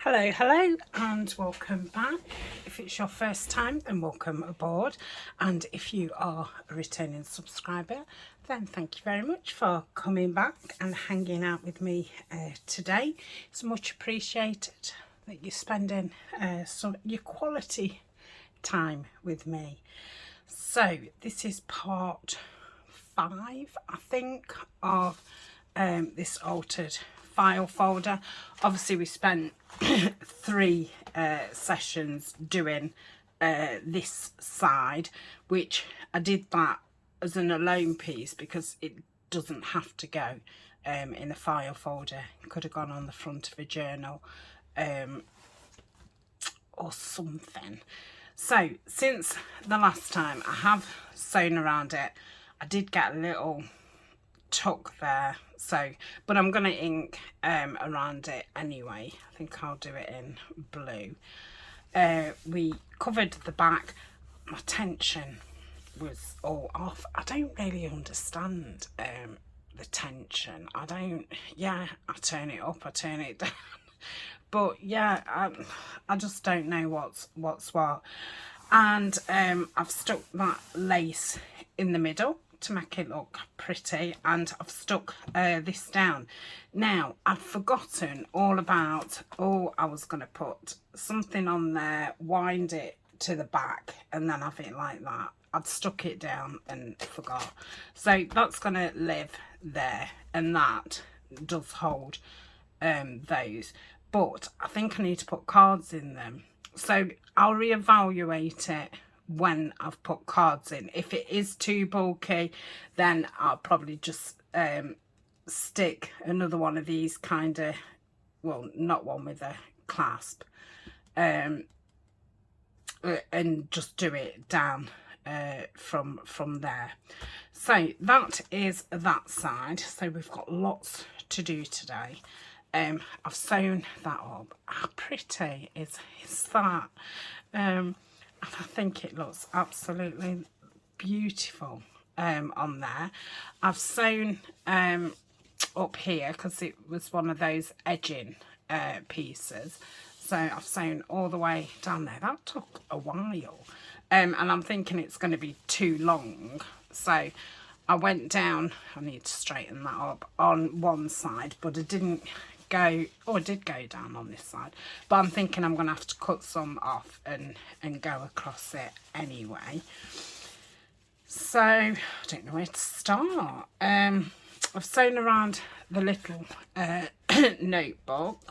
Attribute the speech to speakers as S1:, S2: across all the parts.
S1: Hello and welcome back. If it's your first time, then welcome aboard, and if you are a returning subscriber, then thank you very much for coming back and hanging out with me today. It's much appreciated that you're spending your quality time with me. So this is part 5, I think, of this altered file folder. Obviously we spent 3 sessions doing this side, which I did that as an alone piece because it doesn't have to go in a file folder. It could have gone on the front of a journal or something. So since the last time I have sewn around it, I did get a little tuck there, so but I'm gonna ink around it anyway. I think I'll do it in blue. We covered the back. My tension was all off. I don't really understand the tension. I turn it up, I turn it down, but yeah, I just don't know what's what. And I've stuck that lace in the middle to make it look pretty, and I've stuck this down. Now I've forgotten all about, I was going to put something on there, wind it to the back and then have it like that. I'd stuck it down and forgot, so that's going to live there, and that does hold those, but I think I need to put cards in them, so I'll reevaluate it when I've put cards in. If it is too bulky, then I'll probably just stick another one of these kind of, well, not one with a clasp, and just do it down from there. So that is that side. So we've got lots to do today. I've sewn that up. How pretty is that? I think it looks absolutely beautiful on there. I've sewn up here because it was one of those edging pieces, so I've sewn all the way down there. That took a while, and I'm thinking it's going to be too long, so I went down. I need to straighten that up on one side, but I didn't go, I did go down on this side, but I'm thinking I'm gonna have to cut some off and go across it anyway. So I don't know where to start. I've sewn around the little notebook,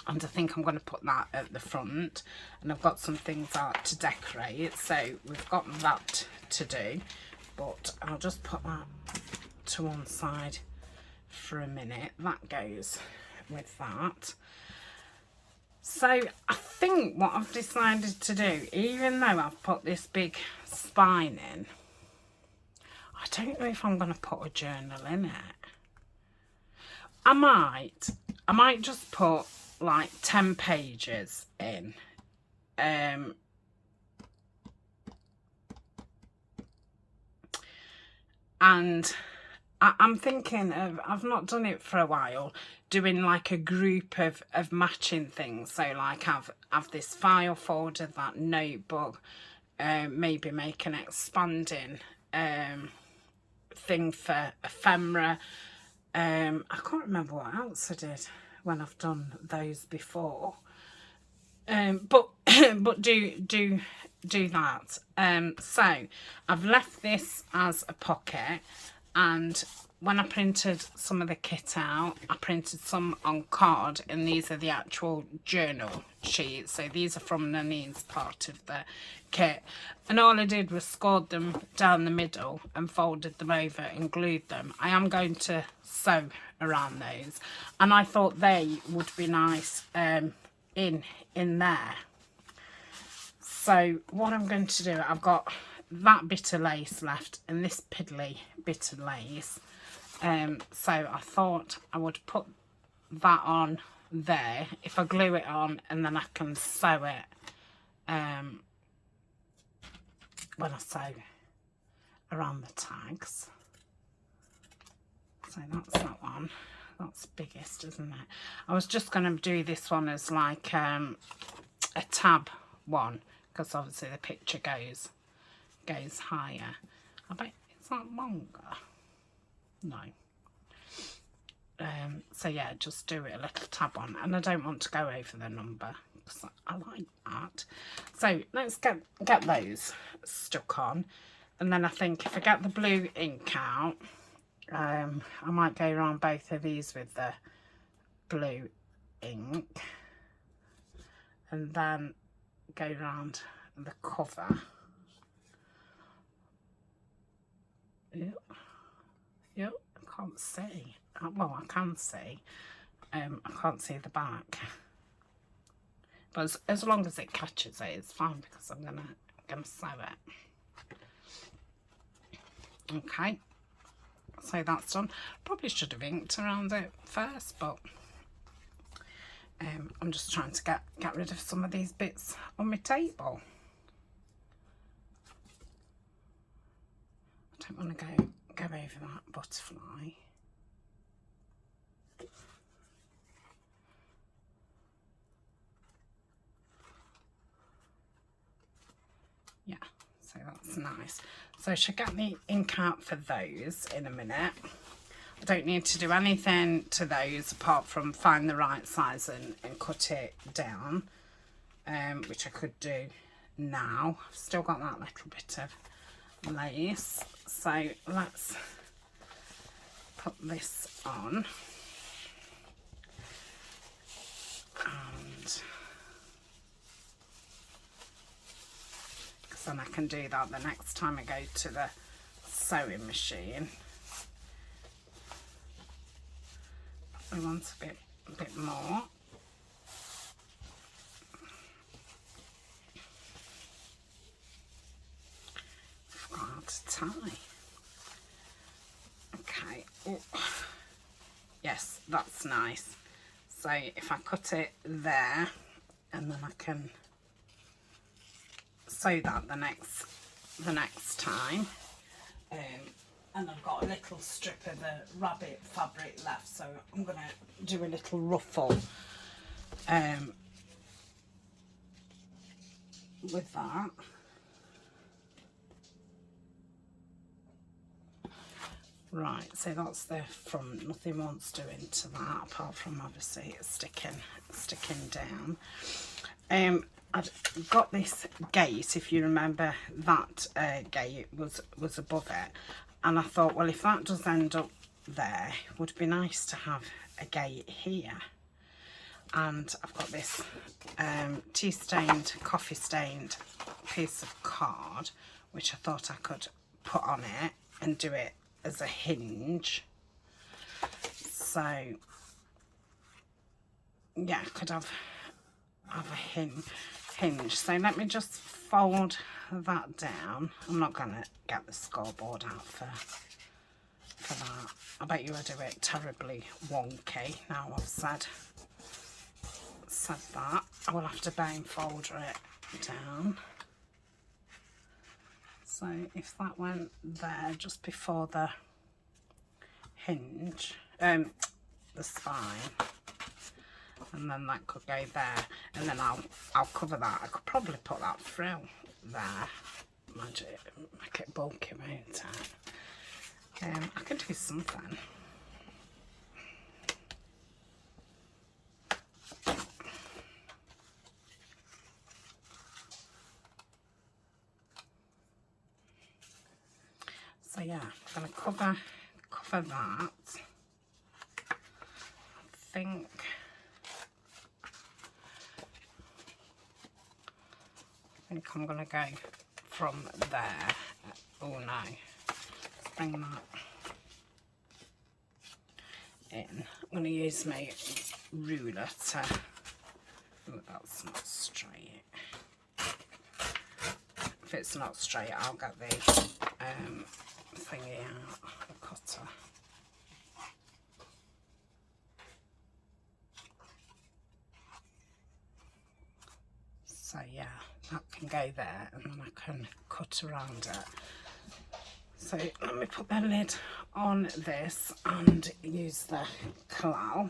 S1: and I think I'm going to put that at the front, and I've got some things out to decorate, so we've got that to do, but I'll just put that to one side for a minute. That goes with that. So I think what I've decided to do, even though I've put this big spine in, I don't know if I'm going to put a journal in it. I might just put like 10 pages in, and I'm thinking of, I've not done it for a while, doing like a group of matching things. So like have this file folder, that notebook, maybe make an expanding thing for ephemera. I can't remember what else I did when I've done those before. But do that. So I've left this as a pocket. And when I printed some of the kit out, I printed some on card, and these are the actual journal sheets. So these are from Nani's part of the kit. And all I did was scored them down the middle and folded them over and glued them. I am going to sew around those, and I thought they would be nice in there. So what I'm going to do, I've got that bit of lace left and this piddly bit of lace, so I thought I would put that on there. If I glue it on, and then I can sew it when I sew around the tags. So that's that one. That's biggest, isn't it? I was just going to do this one as like a tab one, because obviously the picture goes higher. I bet it's not longer. No. So yeah, just do it a little tab on, and I don't want to go over the number because I like that. So let's get those stuck on, and then I think if I get the blue ink out, I might go around both of these with the blue ink, and then go around the cover. Yep, I can't see. Well, I can see. I can't see the back, but as long as it catches it, it's fine, because I'm gonna sew it. Okay, so that's done. Probably should have inked around it first, but I'm just trying to get rid of some of these bits on my table. I don't want to go over that butterfly. Yeah, so that's nice. So I should get the ink out for those in a minute. I don't need to do anything to those apart from find the right size and cut it down, which I could do now. I've still got that little bit of lace. So let's put this on. And then I can do that the next time I go to the sewing machine. I want a bit more. Forgot how to tie. Okay. Ooh. Yes, that's nice. So if I cut it there, and then I can sew that the next time. And I've got a little strip of the rabbit fabric left, so I'm going to do a little ruffle with that. Right, so that's the front. Nothing wants doing to that apart from obviously it's sticking down. I'd got this gate, if you remember that gate was above it, and I thought, well, if that does end up there, it would be nice to have a gate here. And I've got this tea stained, coffee stained piece of card, which I thought I could put on it and do it as a hinge. So yeah, I could have a hinge. So let me just fold that down. I'm not going to get the scoreboard out for that. I bet you I do it terribly wonky now I've said that. I will have to bone folder it down. So if that went there just before the hinge, the spine, and then that could go there, and then I'll cover that. I could probably put that through there, make it bulky, won't it? I could do something. So yeah, I'm going to cover that. I think I'm going to go from there. Oh no, let's bring that in. I'm going to use my ruler to, oh, that's not straight. If it's not straight, I'll get the thingy out, the cutter. So yeah, that can go there, and then I can cut around it. So let me put the lid on this and use the claw.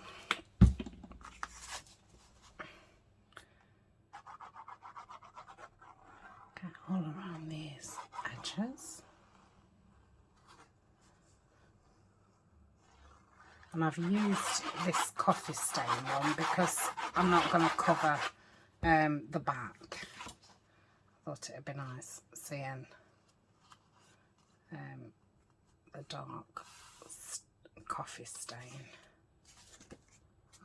S1: Get all around these edges. And I've used this coffee stain one because I'm not going to cover the back. I thought it would be nice seeing the dark coffee stain.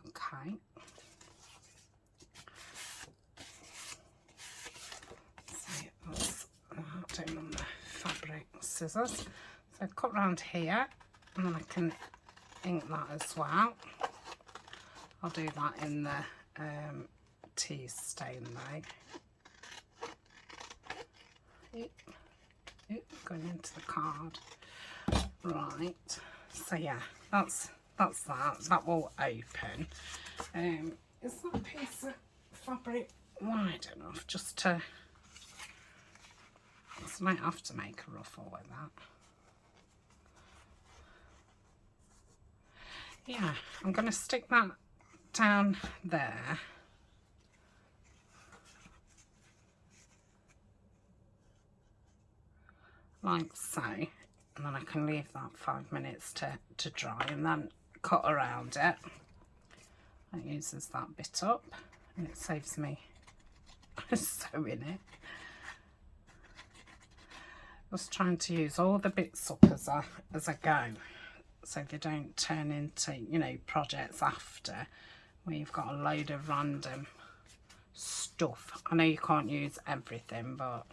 S1: Okay. So that's that down on the fabric scissors. So cut round here, and then I can ink that as well. I'll do that in the tea stain though. Going into the card. Right. So yeah, that's that will open. Is that piece of fabric wide enough just to? So I might have to make a ruffle with that. Yeah, I'm going to stick that down there. Like so. And then I can leave that 5 minutes to dry and then cut around it. That uses that bit up and it saves me sewing it. Just trying to use all the bits up as I go, so they don't turn into, you know, projects after where you've got a load of random stuff. I know you can't use everything, but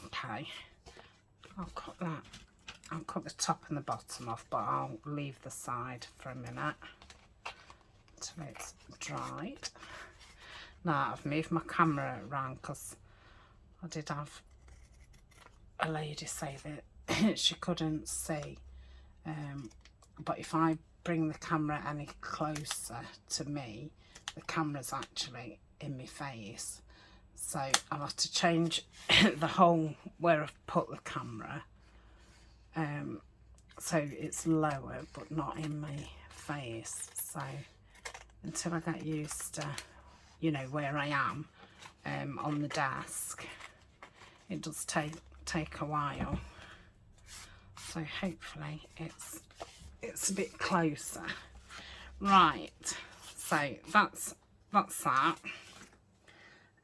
S1: okay, I'll cut that. I'll cut the top and the bottom off, but I'll leave the side for a minute until it's dried. Now I've moved my camera around because I did have a lady say that she couldn't see, but if I bring the camera any closer to me, the camera's actually in my face, so I'll have to change the hole where I've put the camera, so it's lower but not in my face. So until I get used to, you know, where I am on the desk, it does take a while. So hopefully it's a bit closer. Right, so that's that.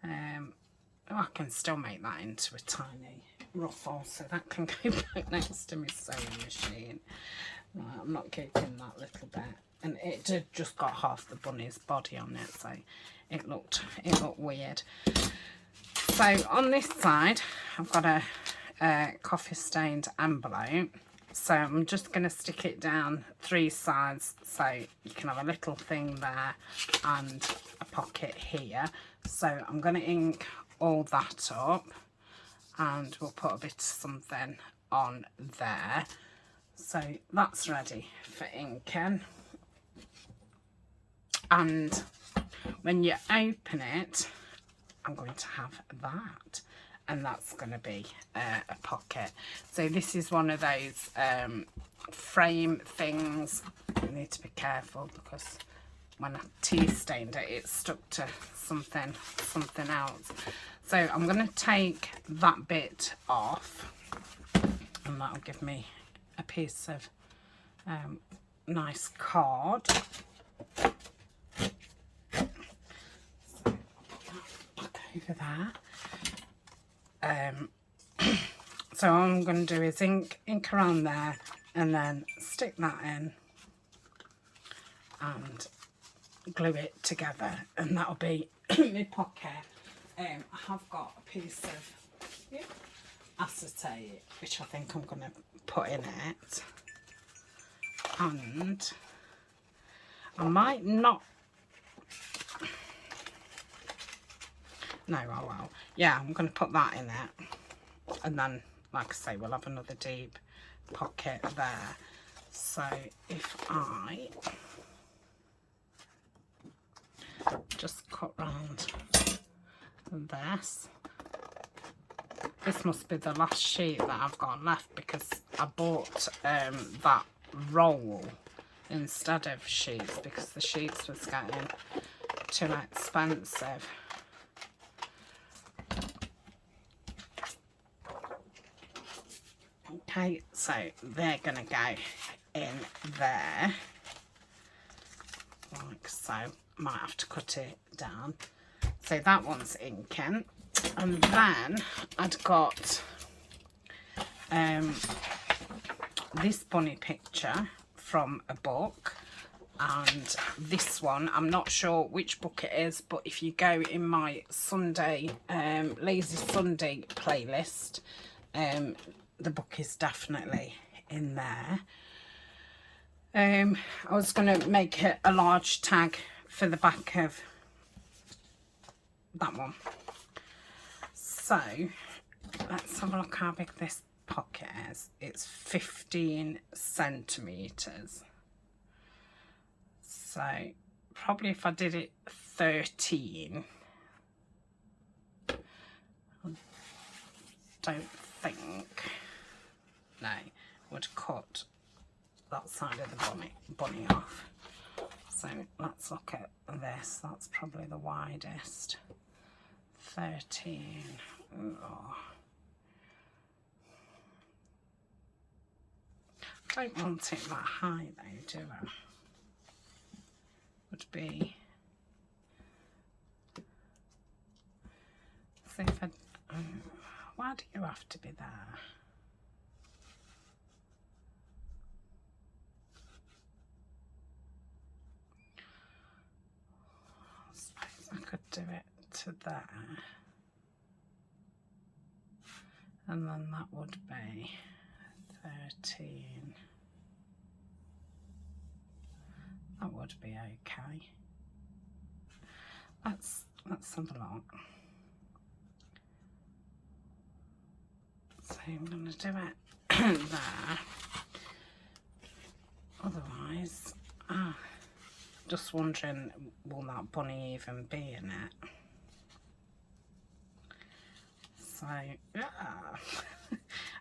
S1: I can still make that into a tiny ruffle, so that can go back next to my sewing machine. Right, I'm not keeping that little bit, and it did just got half the bunny's body on it, so it looked weird. So on this side I've got a coffee stained envelope, so I'm just going to stick it down 3 sides so you can have a little thing there and a pocket here. So I'm going to ink all that up and we'll put a bit of something on there. So that's ready for inking, and when you open it, I'm going to have that, and that's going to be a pocket. So this is one of those frame things. You need to be careful because when I tea stained it, it stuck to something else. So I'm going to take that bit off, and that'll give me a piece of nice card. Over there. So all I'm going to do is ink around there and then stick that in and glue it together, and that'll be my pocket. I have got a piece of acetate which I think I'm going to put in it, and I might not. No, I will. Yeah, I'm going to put that in it. And then, like I say, we'll have another deep pocket there. So if I just cut round this, This must be the last sheet that I've got left because I bought that roll instead of sheets because the sheets was getting too expensive. Okay, so they're gonna go in there like so. Might have to cut it down. So that one's inking, and then I'd got this bunny picture from a book, and this one, I'm not sure which book it is, but if you go in my Sunday Lazy Sunday playlist, the book is definitely in there. I was going to make it a large tag for the back of that one. So let's have a look how big this pocket is. It's 15 centimetres. So probably if I did it 13, I don't think, no, would cut that side of the bunny off. So let's look at this. That's probably the widest. 13. Oh. I don't want it that high though, do I? Would be. See if I. Why do you have to be there? I suppose I could do it to there. And then that would be 13. That would be okay. Let's have a look. So I'm going to do it there. Otherwise, just wondering, will that bunny even be in it? So, yeah.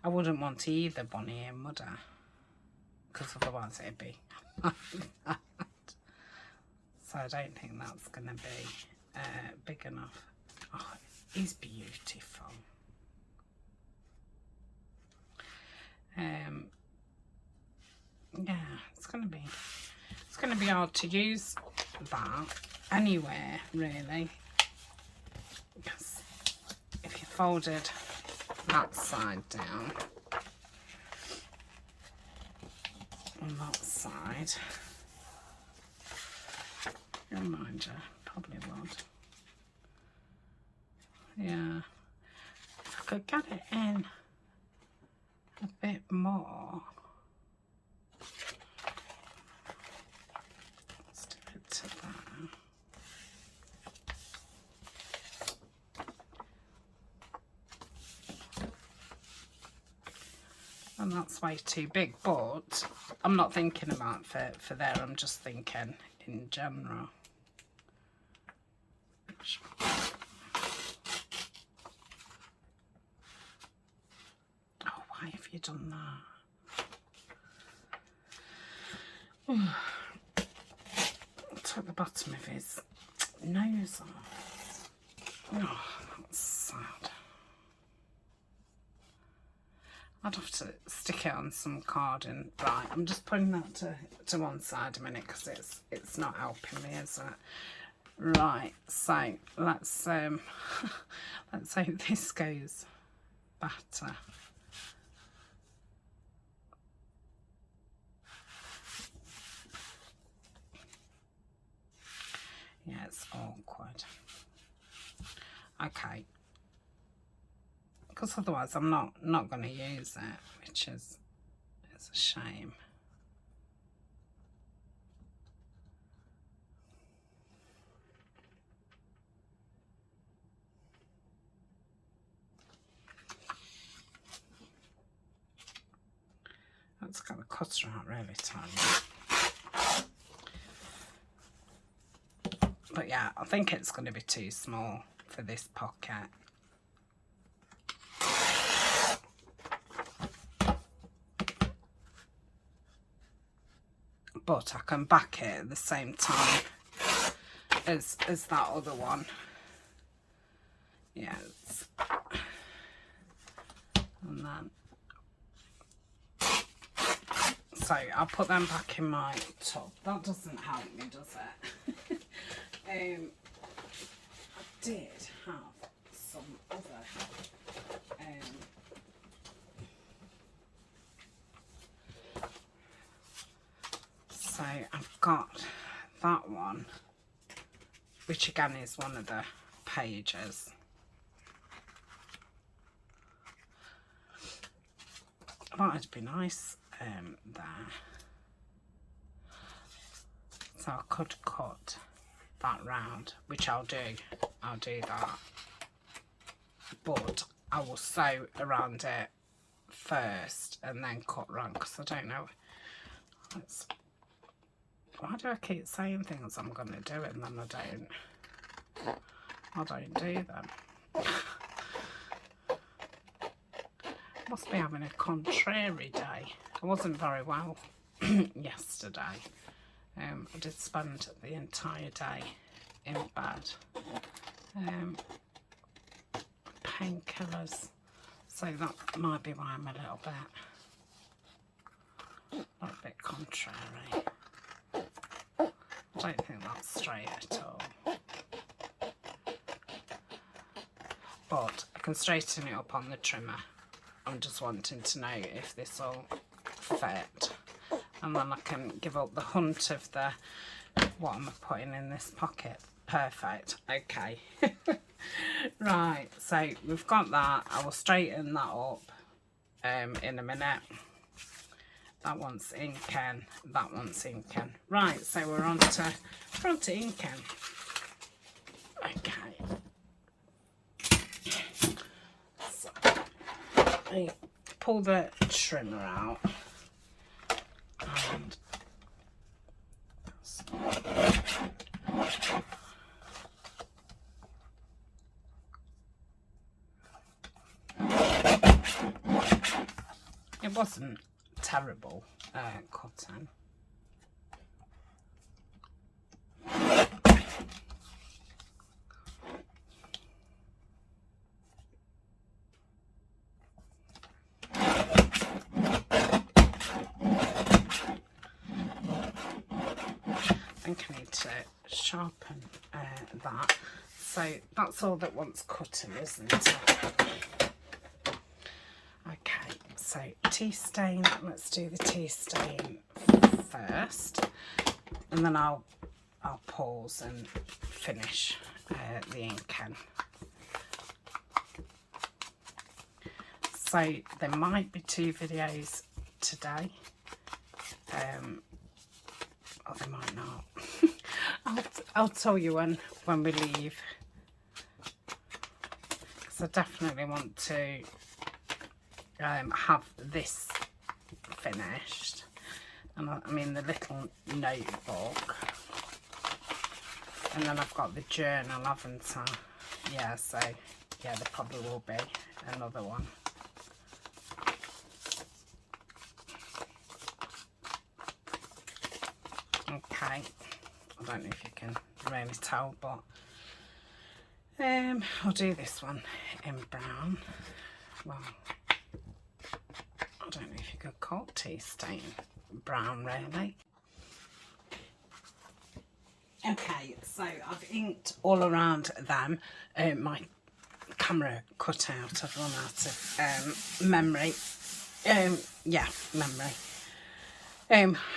S1: I wouldn't want either bunny in, would I? Because otherwise it'd be so I don't think that's going to be big enough. Oh, it is beautiful. Yeah, it's going to be hard to use that anywhere really, because if you folded that side down on that side, you'll mind you probably would. Yeah, if I could get it in a bit more. Let's do it to that. And that's way too big, but I'm not thinking about for there, I'm just thinking in general. Oh, why have you done that? Took the bottom of his nose off. Oh, that's sad. I'd have to stick it on some card and right. I'm just putting that to one side a minute because it's not helping me, is it? Right. So let's let's hope this goes better. Yeah, it's awkward. Okay. Because otherwise I'm not going to use it, which is a shame. Let's get the cutter out really tiny. But yeah, I think it's going to be too small for this pocket. but I can back it at the same time as that other one. Yes. And then, so I'll put them back in my tub. That doesn't help me, does it? I did have some other so I've got that one, which again is one of the pages. I thought it'd be nice there. So I could cut that round, which I'll do. I'll do that. But I will sew around it first and then cut round, because I don't know. Why do I keep saying things I'm going to do and then I don't do them? Must be having a contrary day. I wasn't very well yesterday. I did spend the entire day in bed. Painkillers. So that might be why I'm a little bit contrary. I don't think that's straight at all. But I can straighten it up on the trimmer. I'm just wanting to know if this will fit. And then I can give up the hunt of what am I putting in this pocket. Perfect. Okay. Right, so we've got that. I will straighten that up in a minute. That one's inking, that one's inking. Right, so we're on to inking. Okay. So I pull the trimmer out and it wasn't terrible cotton. I think I need to sharpen that. So that's all that wants cutting, isn't it? Okay, so tea stain. Let's do the tea stain first, and then I'll pause and finish the inking. So there might be 2 videos today. Or they might not. I'll tell you when we leave, because I definitely want to have this finished. And I mean the little notebook, and then I've got the journal, haven't I? Yeah, so yeah, there probably will be another one. Okay, I don't know if you can really tell, but I'll do this one in brown. Well, I don't know if you could call tea stain brown, really. Okay, so I've inked all around them. My camera cut out. I've run out of memory. Yeah, memory.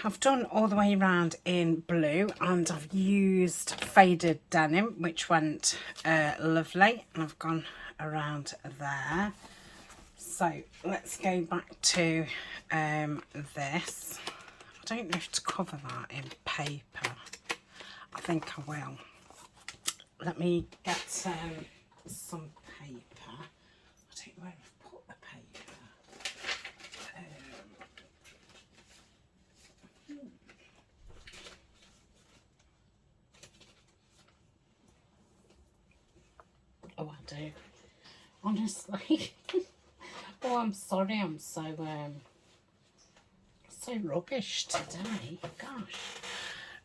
S1: I've done all the way around in blue, and I've used faded denim, which went lovely, and I've gone around there. So let's go back to this. I don't know if to cover that in paper. I think I will. Let me get some paper. I don't know where I've put the paper. Oh, I do. Honestly. Oh, I'm sorry. I'm so rubbish today. Gosh.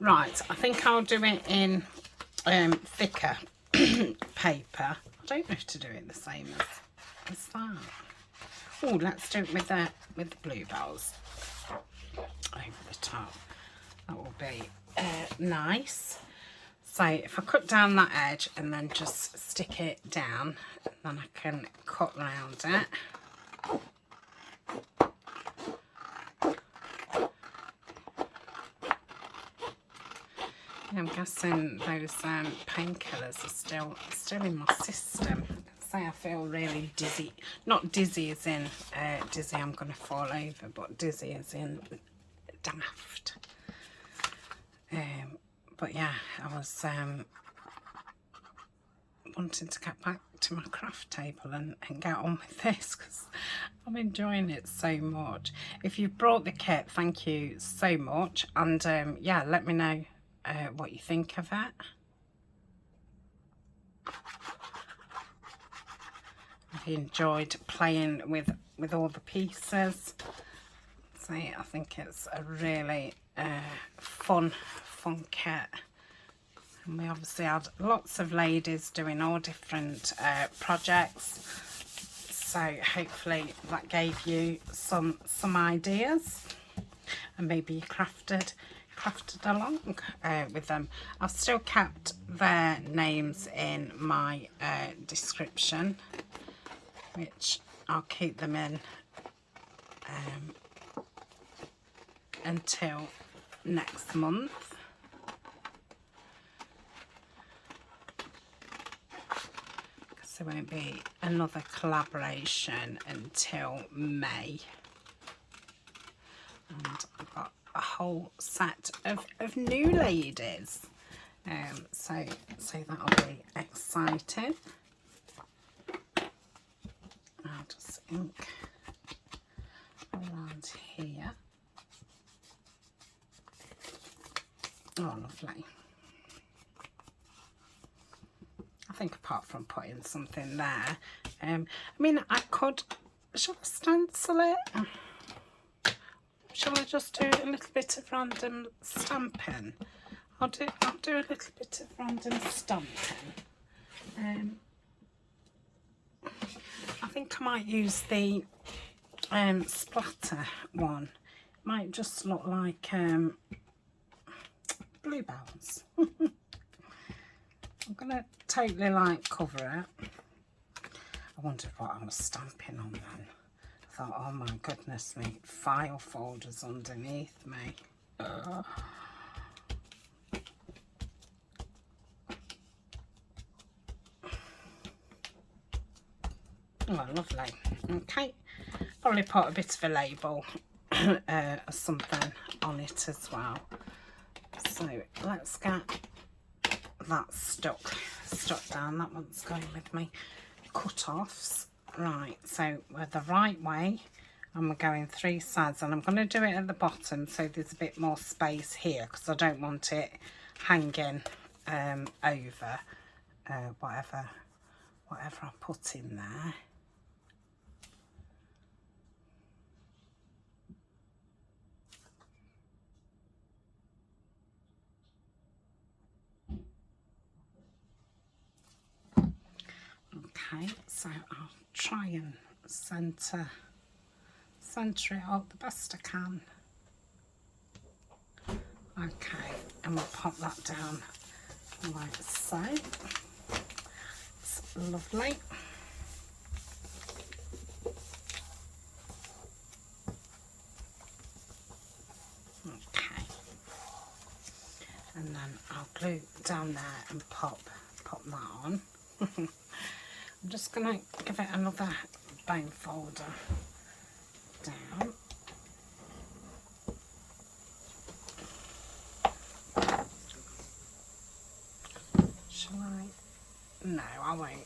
S1: Right, I think I'll do it in thicker paper. I don't know if to do it the same as that. Oh, let's do it with the bluebells over the top. That will be nice. So if I cut down that edge and then just stick it down, then I can cut round it. I'm guessing those painkillers are still in my system. Say I feel really dizzy. Not dizzy as in dizzy I'm going to fall over, but dizzy as in daft. But yeah, I was wanting to get back to my craft table and get on with this because I'm enjoying it so much. If you've brought the kit, thank you so much. And yeah, let me know what you think of it. Have you enjoyed playing with all the pieces? So I think it's a really fun kit. And we obviously had lots of ladies doing all different projects. So hopefully that gave you some ideas, and maybe you crafted along with them. I've still kept their names in my description, which I'll keep them in until next month. Because there won't be another collaboration until May. And I've got a whole set of new ladies. So that'll be exciting. I'll just ink around here. Oh, lovely. I think apart from putting something there, I mean, I could, shall I stencil it? Shall I just do a little bit of random stamping? I'll do a little bit of random stamping. I think I might use the splatter one. Might just look like bluebells. I'm gonna totally like cover it. I wondered what I was stamping on then. I thought, oh my goodness me, file folders underneath me. Oh, lovely. Okay, probably put a bit of a label or something on it as well. So let's get that stuck down. That one's going with me cut-offs. Right, so we're the right way and we're going 3 sides, and I'm going to do it at the bottom so there's a bit more space here because I don't want it hanging over whatever I put in there. Okay, so I'll try and centre it out the best I can. Okay, and we'll pop that down like so. It's lovely. Okay, and then I'll glue down there and pop that on. I'm just going to give it another bone folder down. Shall I? No, I won't.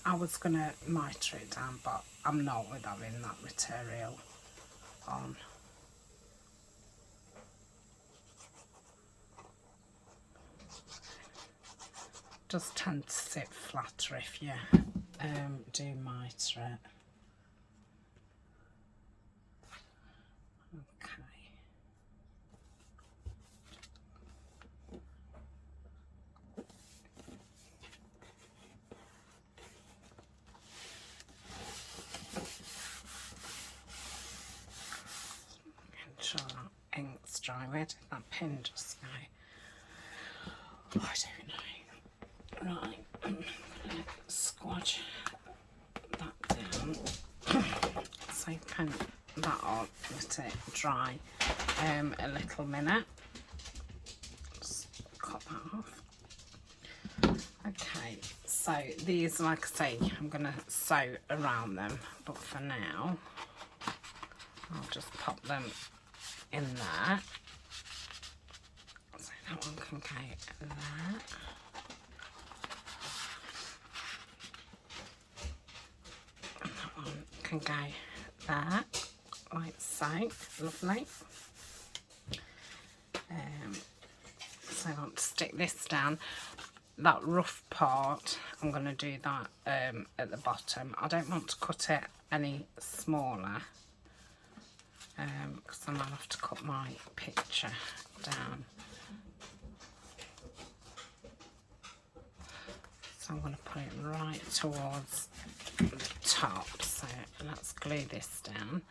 S1: I was going to mitre it down, but I'm not with having that material on. Does tend to sit flatter if you do mitre it. Okay. Where did that pin just go? Oh, I don't know. Right, I'm gonna squash that down. So pin that on, let it dry a little minute. Just cut that off. Okay, so these, like I say, I'm going to sew around them, but for now I'll just pop them in there. So that one can go there. And that one can go there, like so. Lovely. So I want to stick this down. That rough part, I'm going to do that at the bottom. I don't want to cut it any smaller because then I'll have to cut my picture down. So I'm going to put it right towards the top. So let's glue this down.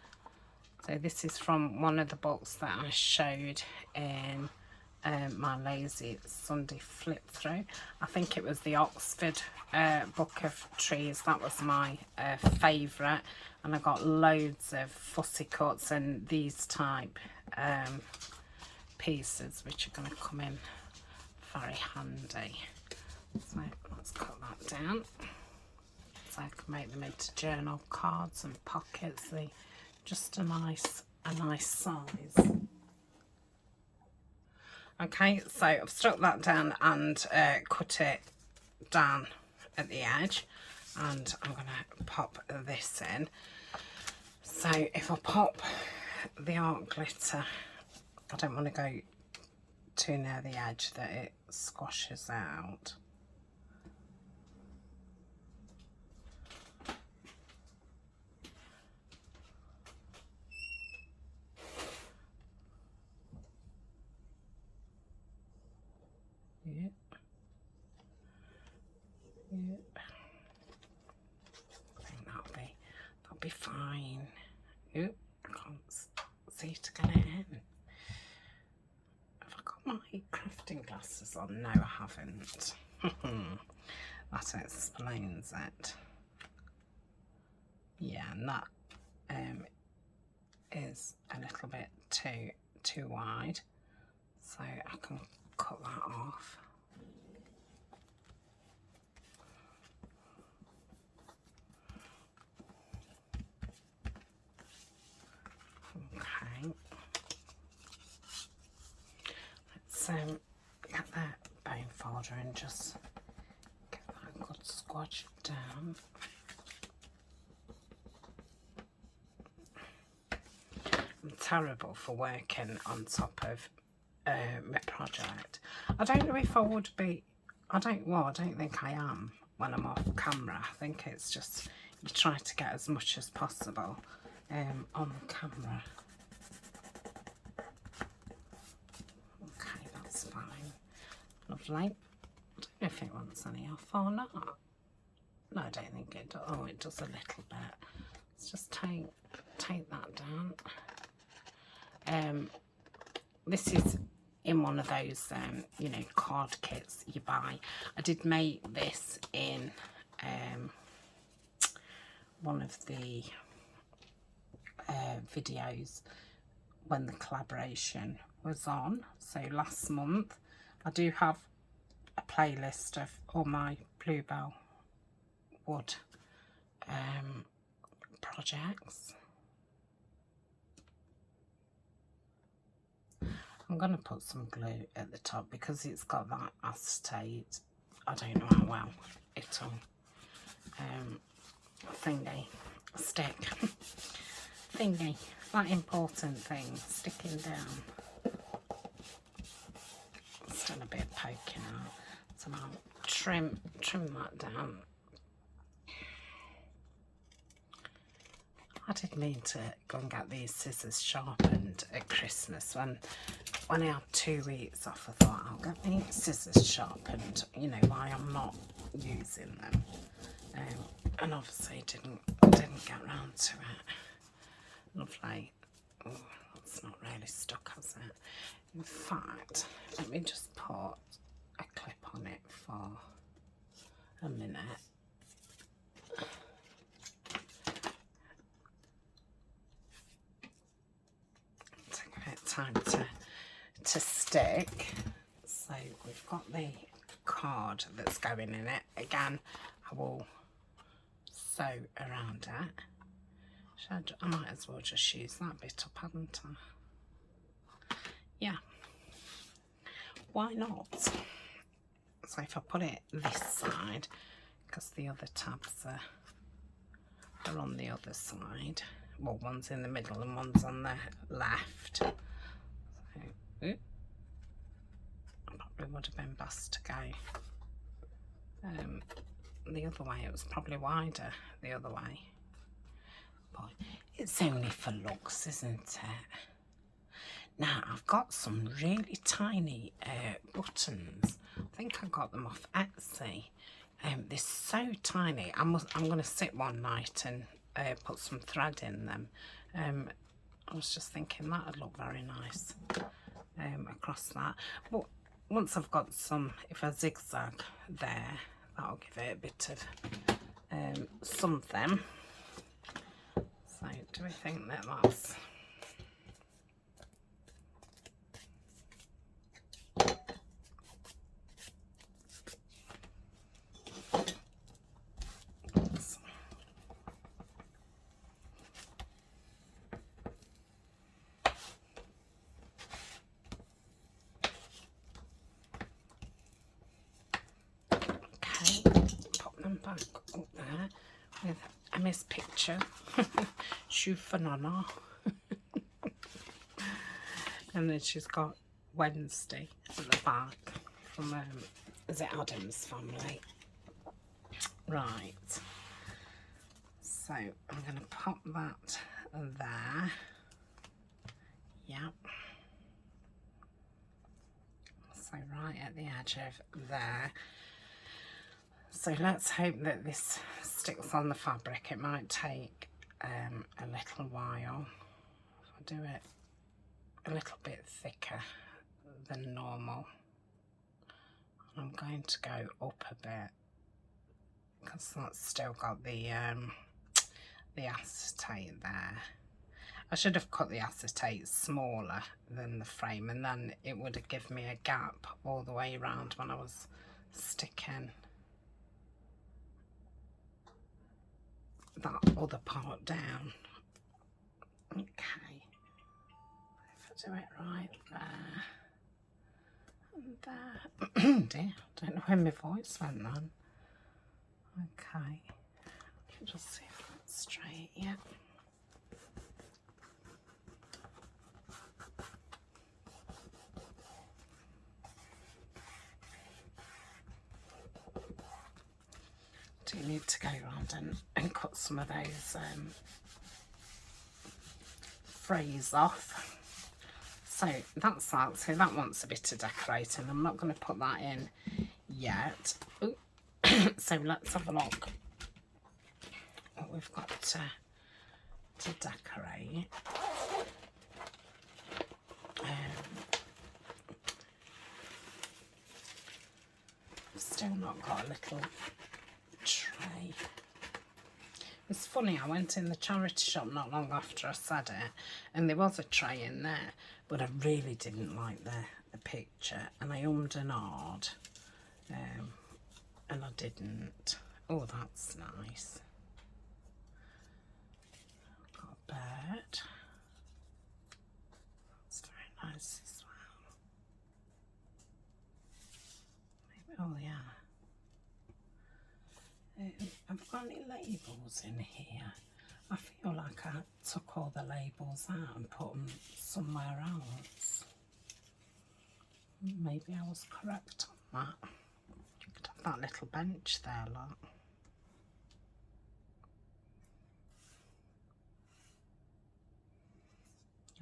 S1: So this is from one of the books that I showed in my lazy Sunday flip through. I think it was the Oxford book of trees. That was my favourite, and I got loads of fussy cuts and these type pieces which are going to come in very handy. So let's cut that down so I can make them into journal cards and pockets. They're just a nice size. Okay, so I've stuck that down and cut it down at the edge, and I'm going to pop this in. So if I pop the art glitter, I don't want to go too near the edge that it squashes out. Yep. Yep. I think that'll be fine. Yep. I can't see to get it in. Have I got my crafting glasses on? No, I haven't. That explains it. Yeah, and that is a little bit too wide, so I can cut that off. Okay, let's get that bone folder and just get that good squash down. I'm terrible for working on top of my project. I don't know if I would be. I don't think I am when I'm off camera. I think it's just you try to get as much as possible on the camera. Okay, that's fine. Lovely. I don't know if it wants any off or not. No, I don't think it does. Oh, it does a little bit. Let's just take that down. This is in one of those you know, card kits you buy. I did make this in one of the videos when the collaboration was on, so last month. I do have a playlist of all my BlueBell Wood projects. I'm going to put some glue at the top because it's got that acetate. I don't know how well it'll stick. Thingy, that important thing, sticking down. Still a bit poking out, so I'll trim that down. I did mean to go and get these scissors sharpened at Christmas. When I had 2 weeks off, I thought I'll get my scissors sharpened, you know, why I'm not using them. And obviously didn't get round to it. Lovely. Oh, that's not really stuck, has it? In fact, let me just put a clip on it for a minute. Take a bit of time to stick. So we've got the card that's going in it. Again, I will sew around it. I might as well just use that bit up, hadn't I? Yeah. Why not? So if I put it this side, because the other tabs are on the other side. Well, one's in the middle and one's on the left. So, probably would have been best to go the other way. It was probably wider the other way. But it's only for looks, isn't it? Now, I've got some really tiny buttons. I think I got them off Etsy. They're so tiny. I'm going to sit one night and put some thread in them. I was just thinking that would look very nice across that. But once I've got some, if I zigzag there, that'll give it a bit of something. So, do we think that that's... back up there with Emma's picture. Shoe for Nana. And then she's got Wednesday at the back from is it Adam's family. Right, so I'm going to pop that there. Yep. So right at the edge of there. So let's hope that this sticks on the fabric. It might take a little while. If I do it a little bit thicker than normal. And I'm going to go up a bit because that's still got the acetate there. I should have cut the acetate smaller than the frame, and then it would have given me a gap all the way around when I was sticking that other part down. Okay, if I do it right there and there. Dear, I don't know where my voice went then. Okay, just see if that's straight. Yeah. Do you need to go around and cut some of those frays off? So that's that. So that wants a bit of decorating. I'm not going to put that in yet. Ooh. So let's have a look what we've got to decorate. I've still not got a little tray. It's funny, I went in the charity shop not long after I said it, and there was a tray in there, but I really didn't like the picture, and I ummed and ahed, and I didn't. Oh, that's nice. I've got a bird. That's very nice as well. Maybe, oh yeah. I've got any labels in here. I feel like I took all the labels out and put them somewhere else. Maybe I was correct on that. You could have that little bench there, look.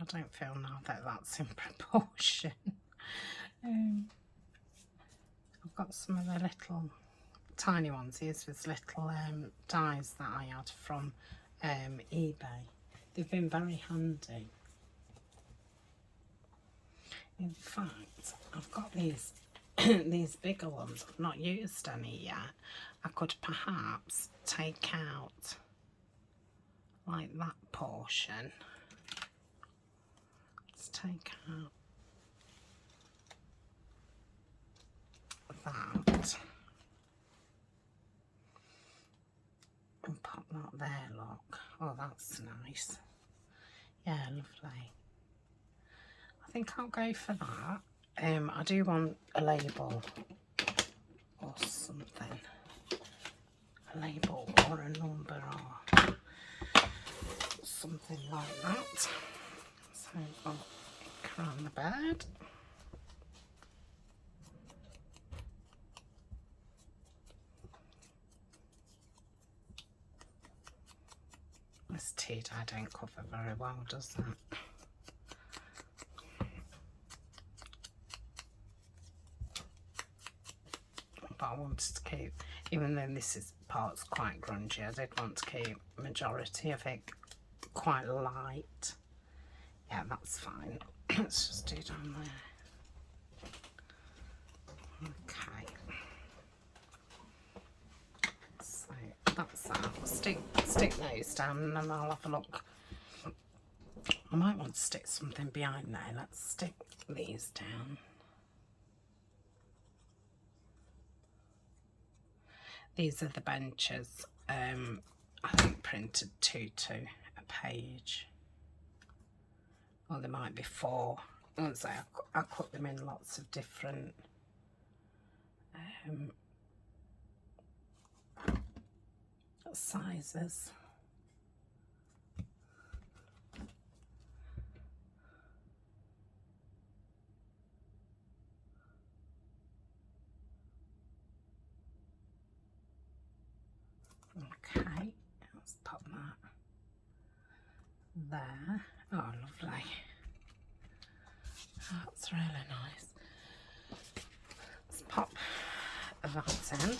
S1: I don't feel now that that's in proportion. I've got some of the little tiny ones. Here's with little dies that I had from eBay. They've been very handy. In fact, I've got these these bigger ones. I've not used any yet. I could perhaps take out like that portion. Let's take out that and pop that there, look. Oh, that's nice. Yeah, lovely. I think I'll go for that. I do want a label or something. A label or a number or something like that. So I'll put it on the bed. This tea dye don't cover very well, does it? But I wanted to keep, even though this is part's quite grungy, I did want to keep majority of it quite light. Yeah, that's fine. Let's just do down there. Okay. So that's that. I'll stick those down and then I'll have a look. I might want to stick something behind there. Let's stick these down. These are the benches. I think printed 2 to a page. Or there might be 4. So I cut them in lots of different sizes. Okay, let's pop that there. Oh, lovely. That's really nice. Let's pop that in.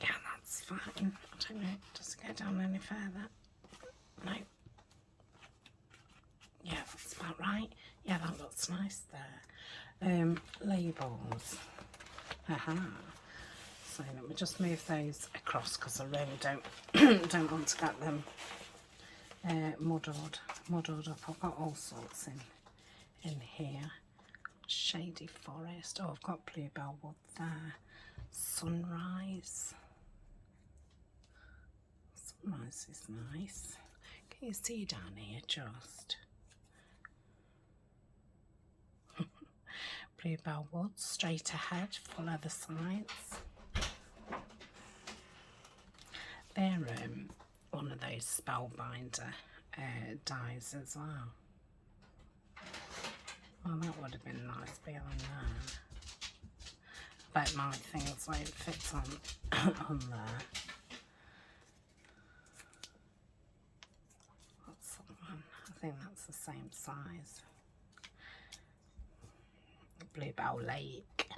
S1: Yeah, that's fine. I don't know, does it go down any further? No. Yeah, that's about right. Yeah, that looks nice there. Labels. So let me just move those across because I really don't want to get them muddled up. I've got all sorts in here. Shady forest. Oh, I've got BlueBell Woods there. Sunrise. Sunrise is nice. Can you see down here just? BlueBell Woods, straight ahead, full other sides. They're one of those spellbinder dies as well. Oh, that would have been nice behind there. I bet my things won't fit on there. What's that one? I think that's the same size. BlueBell Lake.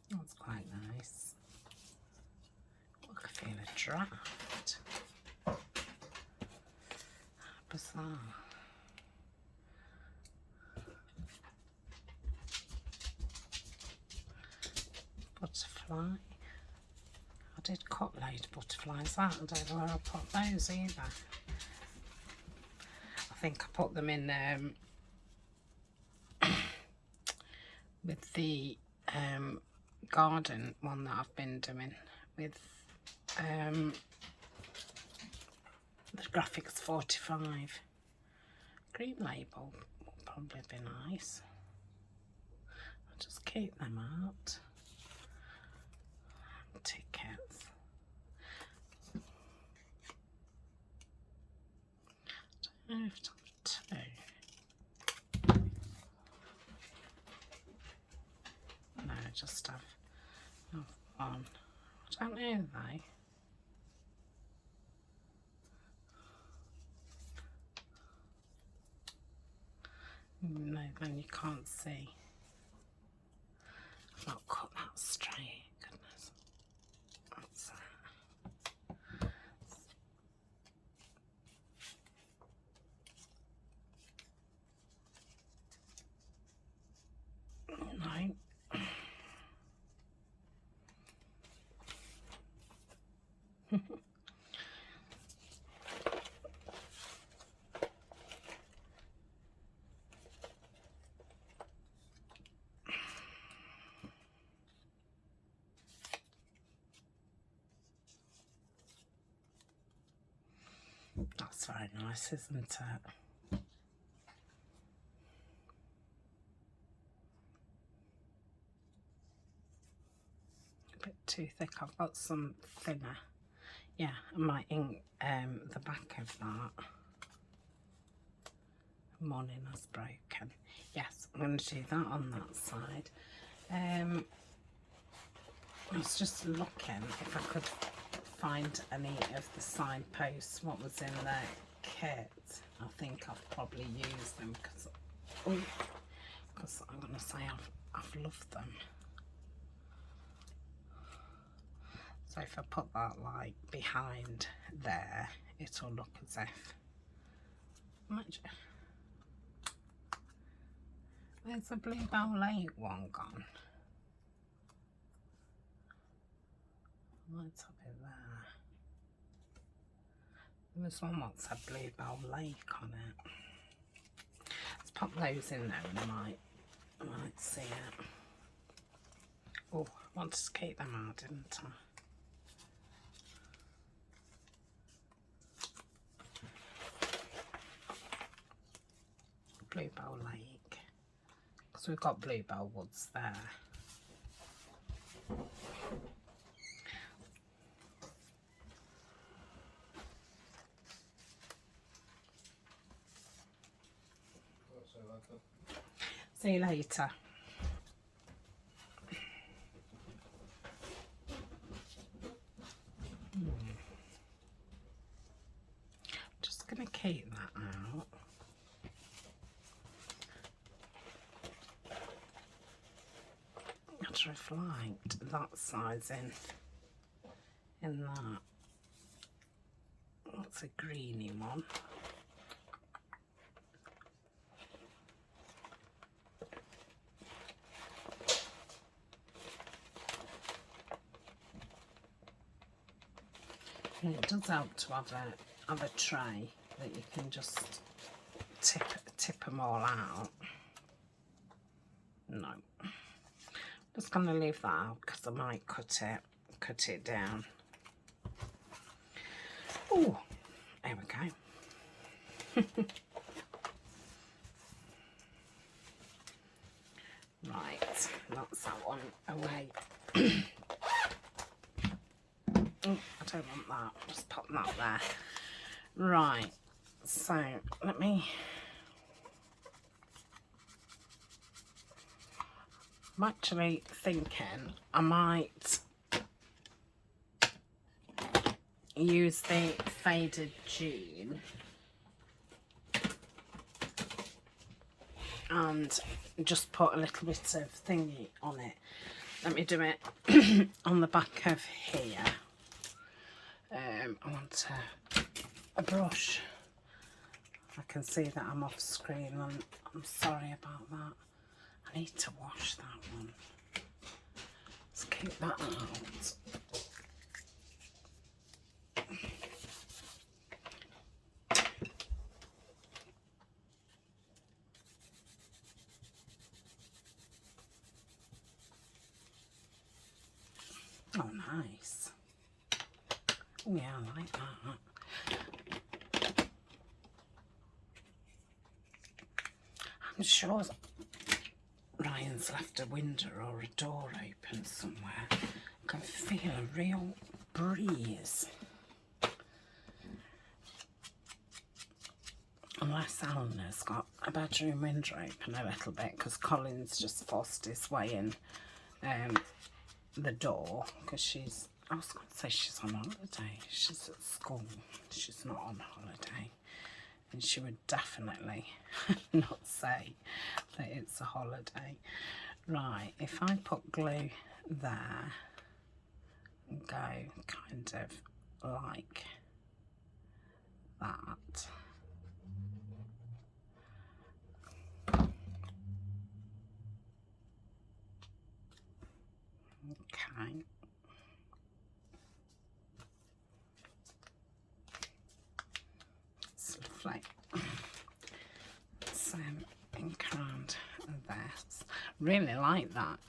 S1: That's quite nice. Look, I feel a draft. Bizarre. Butterfly. I did cut loads of butterflies out. I don't know where I put those either. I think I put them in with the garden one that I've been doing with the Graphics 45. Green label will probably be nice. I'll just keep them out. Tickets. I don't know if to have 2. No, just have 1. I don't know though. No, then you can't see. Not cut that straight, goodness. That's no. That's very nice, isn't it? A bit too thick. I've got some thinner. Yeah, I might ink the back of that. Morning has broken. Yes, I'm going to do that on that side. I was just looking if I could find any of the signposts, what was in the kit. I think I've probably used them because I'm going to say I've loved them. So if I put that like behind there, it'll look as if where's the BlueBell Lake one gone? Let's have it there. There was one that said BlueBell Lake on it. Let's pop those in there and I might see it. Oh, I wanted to keep them out, didn't I? BlueBell Lake, because we've got BlueBell Woods there. See you later. Just gonna keep that out. I'd have liked that size in that. That's a greeny one. And it does help to have a tray that you can just tip them all out. No, just going to leave that out because I might cut it down. Oh, there we go. Right, that's that one away. Oh, I don't want that. Just pop that there. Right, so let me. I'm actually thinking I might use the faded June and just put a little bit of thingy on it. Let me do it on the back of here. I want a brush. I can see that I'm off screen and I'm sorry about that. I need to wash that one. Let's keep that out. Oh, nice. Oh, yeah, I like that. I'm sure Ryan's left a window or a door open somewhere. I can feel a real breeze. Unless Alan has got a bedroom window open a little bit because Colin's just forced his way in the door because I was going to say she's on holiday. She's at school. She's not on holiday. And she would definitely not say that it's a holiday. Right, if I put glue there and go kind of like that. Okay. It's lovely. So ink around this. Really like that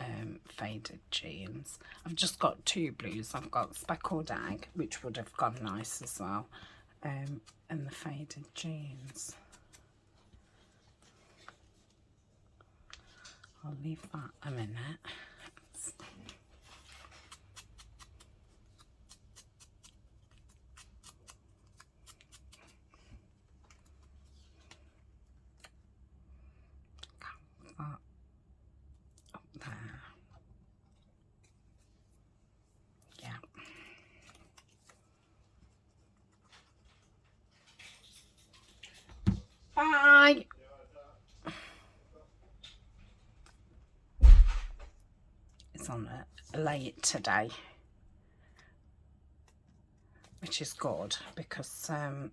S1: faded jeans. I've just got two blues. I've got speckled egg, which would have gone nice as well, and the faded jeans. I'll leave that a minute. That up there. Yeah. Bye. It's on a late today, which is good because I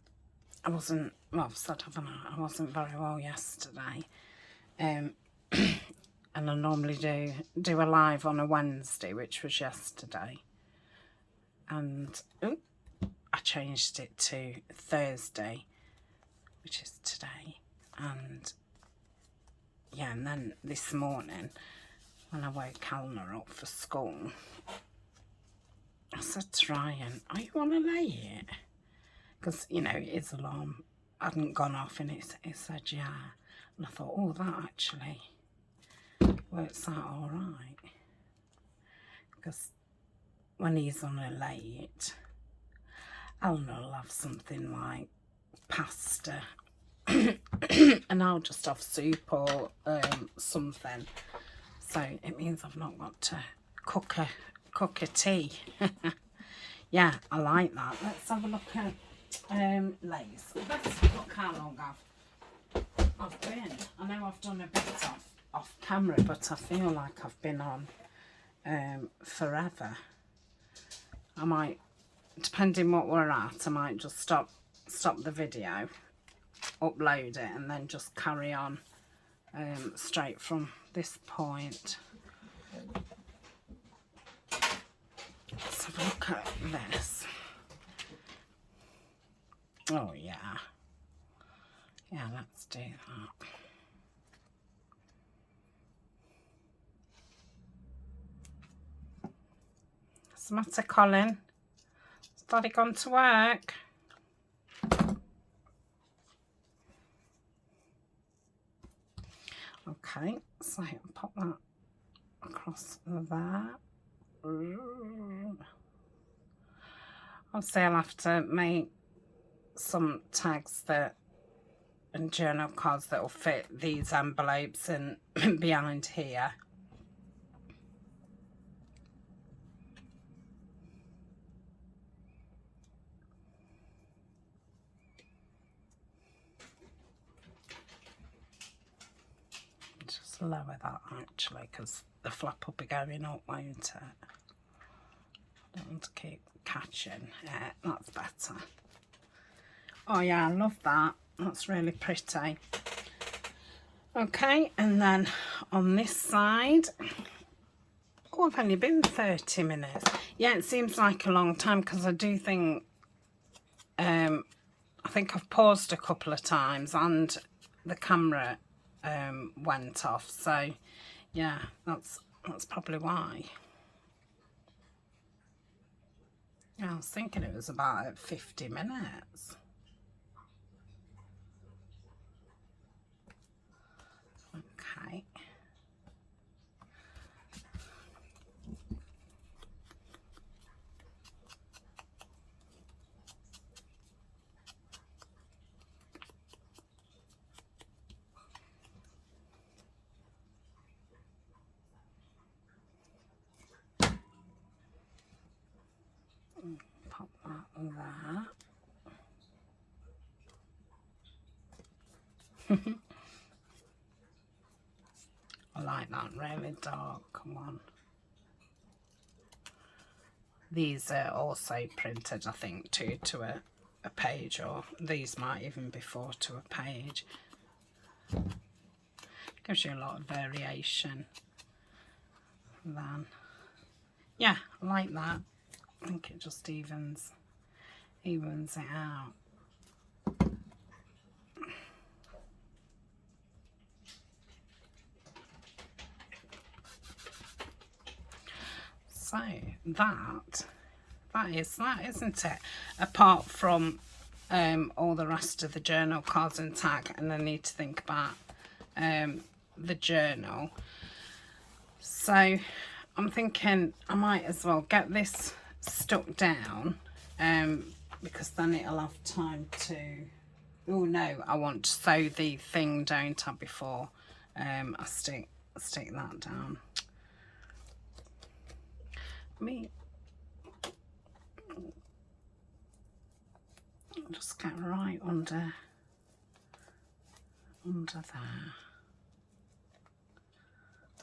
S1: wasn't, well, I've said, haven't I? I wasn't very well yesterday, and I normally do a live on a Wednesday, which was yesterday, and I changed it to Thursday, which is today, and yeah, and then this morning when I woke Eleanor up for school, I said to Ryan, "Are you on a late?" Because, you know, his alarm hadn't gone off, and it said yeah, and I thought, oh, that actually works out all right, because when he's on a late, Eleanor will have something like pasta and I'll just have soup or something, so it means I've not got to cook a tea. Yeah, I like that. Let's have a look at lace. Let's look how long I've been. I know I've done a bit off camera, but I feel like I've been on forever. I might, depending what we're at, I might just stop the video, upload it, and then just carry on straight from this point. Let's have a look at this. Oh yeah, let's do that. What's the matter, Colin? Has Daddy gone to work? Okay, so pop that across there. Obviously I'll have to make some tags and journal cards that will fit these envelopes and behind here. Just lower that actually, because the flap will be going up, won't it? I don't want to keep catching. Yeah, that's better. Oh yeah, I love that. That's really pretty. Okay, and then on this side, oh, I've only been 30 minutes. Yeah, it seems like a long time, because I do think, I think I've paused a couple of times and the camera went off. So yeah, that's probably why. Yeah, I was thinking it was about 50 minutes. Okay. Pop that there. I like that really dark one. These are also printed, I think, to a page, or these might even be 4 to a page. Gives you a lot of variation then. Yeah, I like that. I think it just evens it out. So that is that, isn't it? Apart from all the rest of the journal cards and tag, and I need to think about the journal. So I'm thinking I might as well get this stuck down, because then it'll have time to, oh no, I want to sew the thing, don't I, before I stick that down. I'll just get right under there.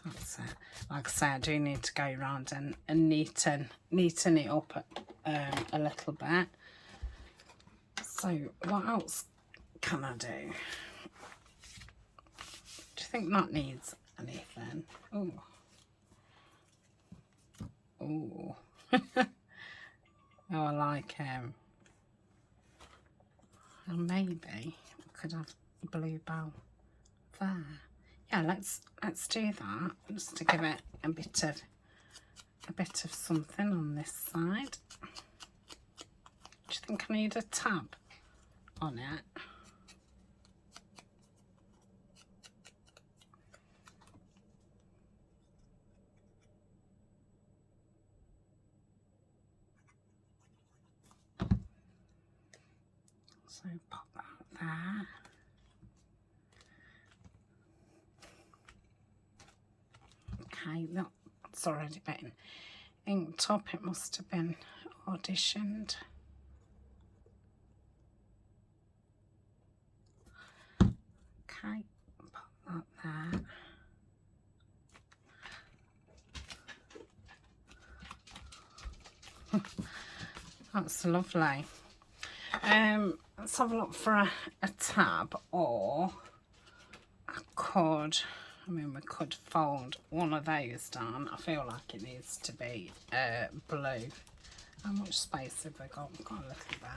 S1: That's it. Like I say, I do need to go around and neaten it up a little bit. So what else can I do? Do you think that needs anything? Oh. Oh. Oh, I like him. Well, maybe we could have BlueBell there. Yeah, let's do that, just to give it a bit of something on this side. Do you think I need a tab on it? So pop that there. Okay, that's already been inked up. It must have been auditioned. Okay, pop that there. That's lovely. Let's have a look for a tab, or we could fold one of those down. I feel like it needs to be blue. How much space have we got? We've got a little bit.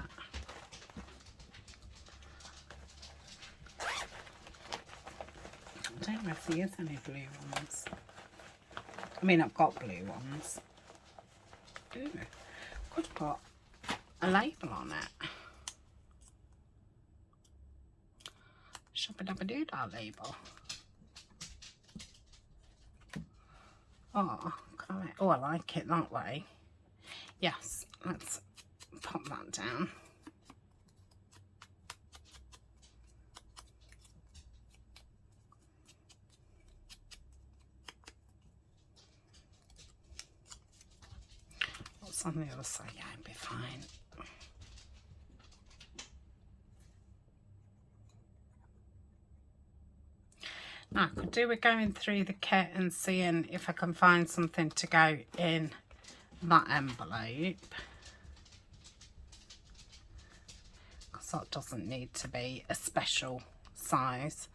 S1: I don't know if there is any blue ones. I mean, I've got blue ones. Ooh, could put a label on it. Shabba-dabba-doo-dah label. Oh, I like it that way. Yes, let's pop that down. What's on the other side? Yeah, it'll be fine. Now, I could do with going through the kit and seeing if I can find something to go in that envelope. Because that doesn't need to be a special size.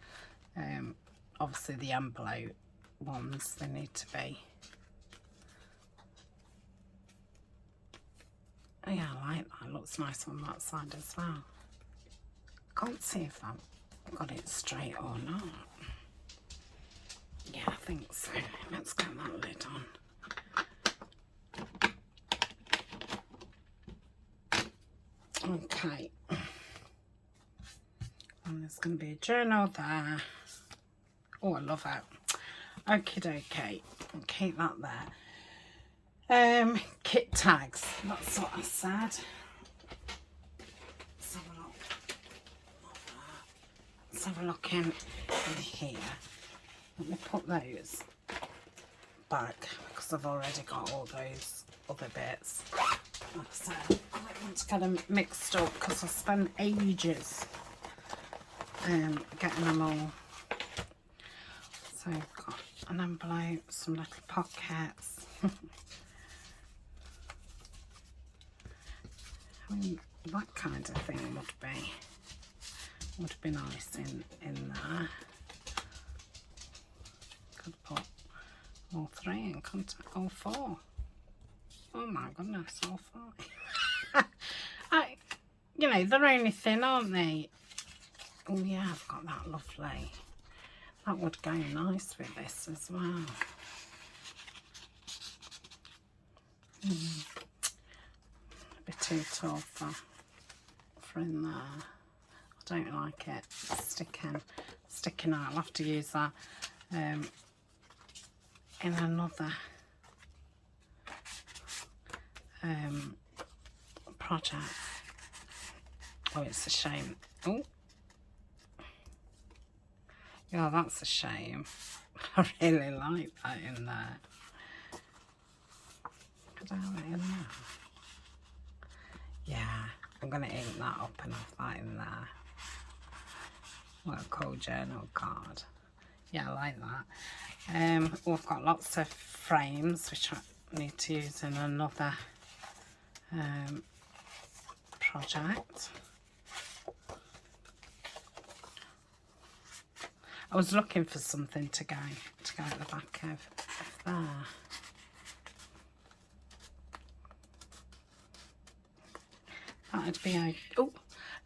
S1: Obviously the envelope ones, they need to be. Oh yeah, I like that. It looks nice on that side as well. I can't see if I've got it straight or not. Yeah, I think so. Let's get that lid on. Okay. And there's going to be a journal there. Oh, I love it. Okie dokie. I'll keep that there. Kit tags. That's what I said. Let's have a look. Let's have a look in here. Let me put those back because I've already got all those other bits. Like I said, I don't want to get them mixed up because I spent ages getting them all. So I've got an envelope, some little pockets. I mean, that kind of thing would be nice in there. Could put all 3 in contact, all 4. Oh my goodness, all 5. You know, they're only thin, aren't they? Oh yeah, I've got that lovely. That would go nice with this as well. A bit too tall for in there. I don't like it sticking out. I'll have to use that in another project. Oh, it's a shame. Oh, yeah, that's a shame. I really like that in there. Could I have it in there? Yeah, I'm going to ink that up and have that in there. What a cool journal card. Yeah, I like that. We've got lots of frames which I need to use in another project. I was looking for something to go at the back of there.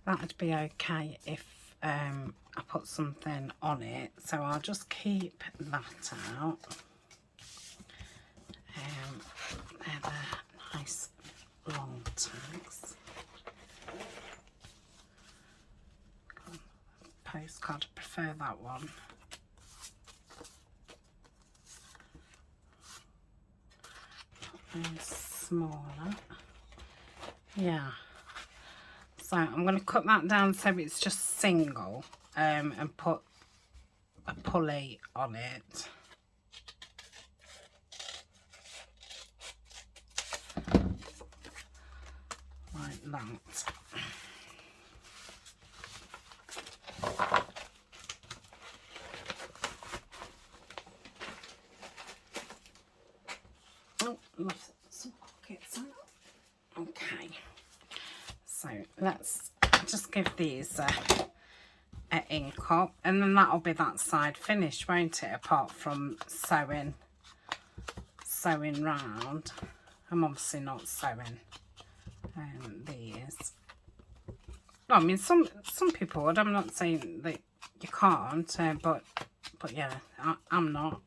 S1: That'd be okay if I put something on it. So I'll just keep that out. They're the nice long tags. Postcard, I prefer that one. And smaller. Yeah. So I'm going to cut that down so it's just single and put a pulley on it. Like that. Oh, love some pockets. Okay. So let's just give these a ink up, and then that'll be that side finished, won't it? Apart from sewing round. I'm obviously not sewing these. No, I mean some people would. I'm not saying that you can't, but yeah, I'm not.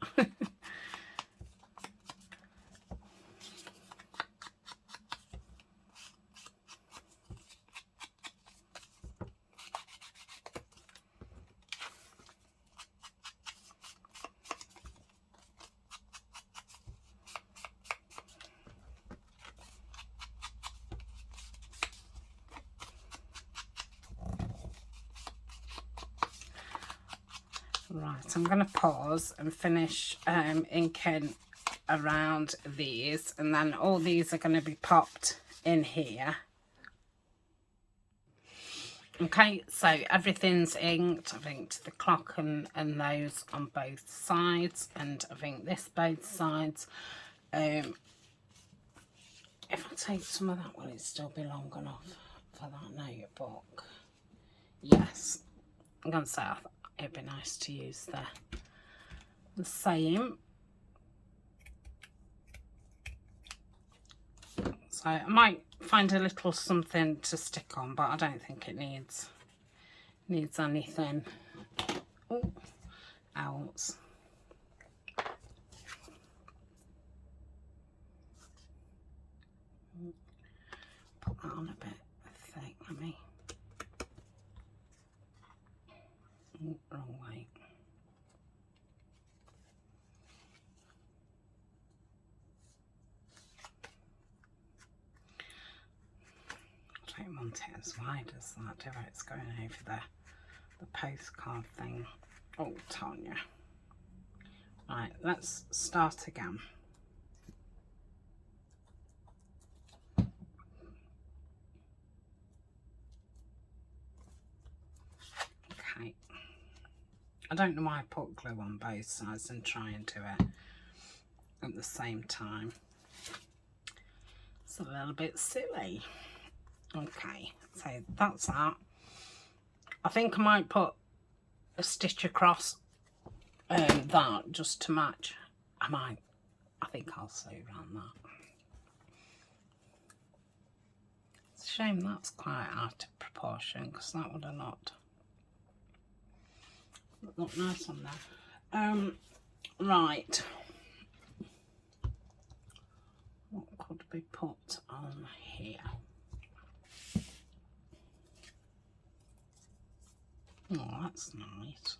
S1: Right, I'm going to pause and finish inking around these, and then all these are going to be popped in here. Okay, so everything's inked. I've inked the clock and those on both sides, and I've inked this both sides. If I take some of that, will it still be long enough for that notebook? Yes, I'm going to say it'd be nice to use the same. So I might find a little something to stick on, but I don't think it needs anything else. Put that on a bit thick. Let me. Wrong way. I don't want it as wide as that, do I? It's going over the postcard thing. Oh, Tania. Right, let's start again. Okay. I don't know why I put glue on both sides and try and do it at the same time. It's a little bit silly. Okay, so that's that. I think I might put a stitch across that just to match. I think I'll sew around that. It's a shame that's quite out of proportion, because that would have not looked nice on there. Right. What could be put on here? Oh, that's nice.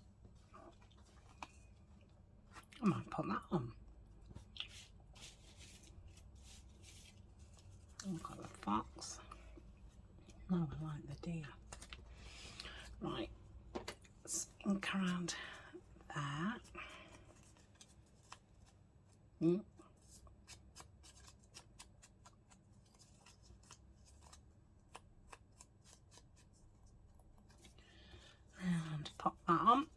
S1: I might put that on. I've got the fox. No, I like the deer. Right, let's ink around there. And pop that on.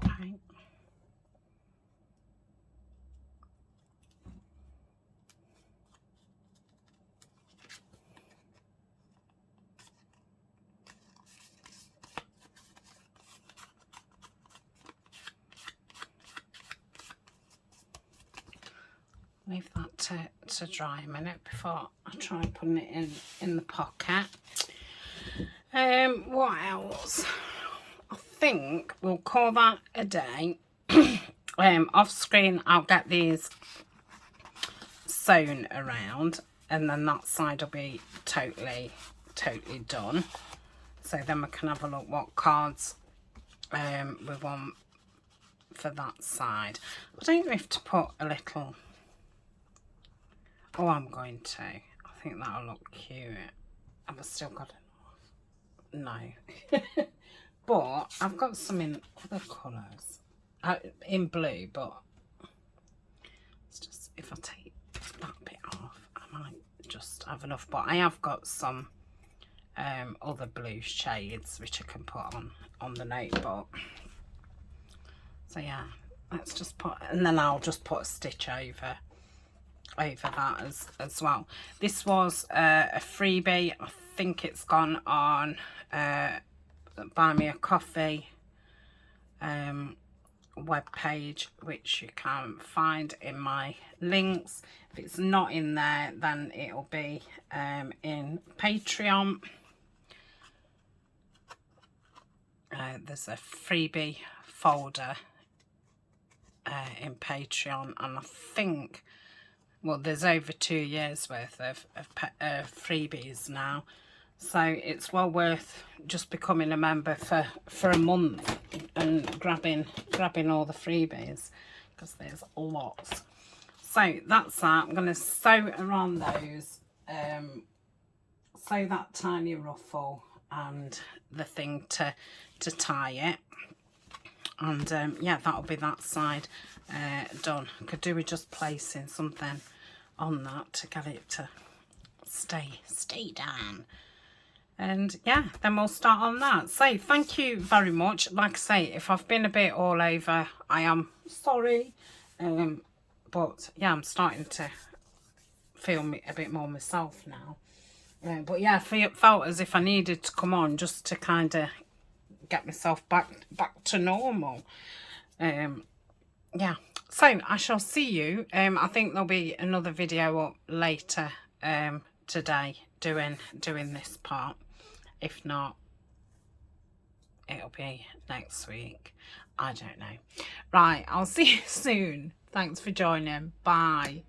S1: Okay. Leave that to dry a minute before I try putting it in the pocket. What else? I think we'll call that a day. Off screen I'll get these sewn around, and then that side will be totally done. So then we can have a look what cards we want for that side. I don't know if to put a little... Oh, I'm going to. I think that'll look cute. Have I still got enough? No. But I've got some in other colours. In blue, but it's just, if I take that bit off, I might just have enough. But I have got some other blue shades which I can put on the notebook. So yeah, let's just put, and then I'll just put a stitch over that as well. This was a freebie. I think it's gone on Buy Me a Coffee web page, which you can find in my links. If it's not in there, then it'll be in Patreon. There's a freebie folder in Patreon, and I think, well, there's over 2 years worth of freebies now, so it's well worth just becoming a member for a month and grabbing all the freebies, because there's lots. So that's that. I'm going to sew around those, sew that tiny ruffle and the thing to tie it, and yeah, that'll be that side done. Could do with just placing something on that to get it to stay down, and yeah, then we'll start on that. So thank you very much. Like I say, if I've been a bit all over, I am sorry, but yeah, I'm starting to feel a bit more myself now. But yeah, I felt as if I needed to come on just to kind of get myself back to normal. Yeah, so I shall see you. I think there'll be another video up later today doing this part. If not, it'll be next week. I don't know. Right, I'll see you soon. Thanks for joining. Bye.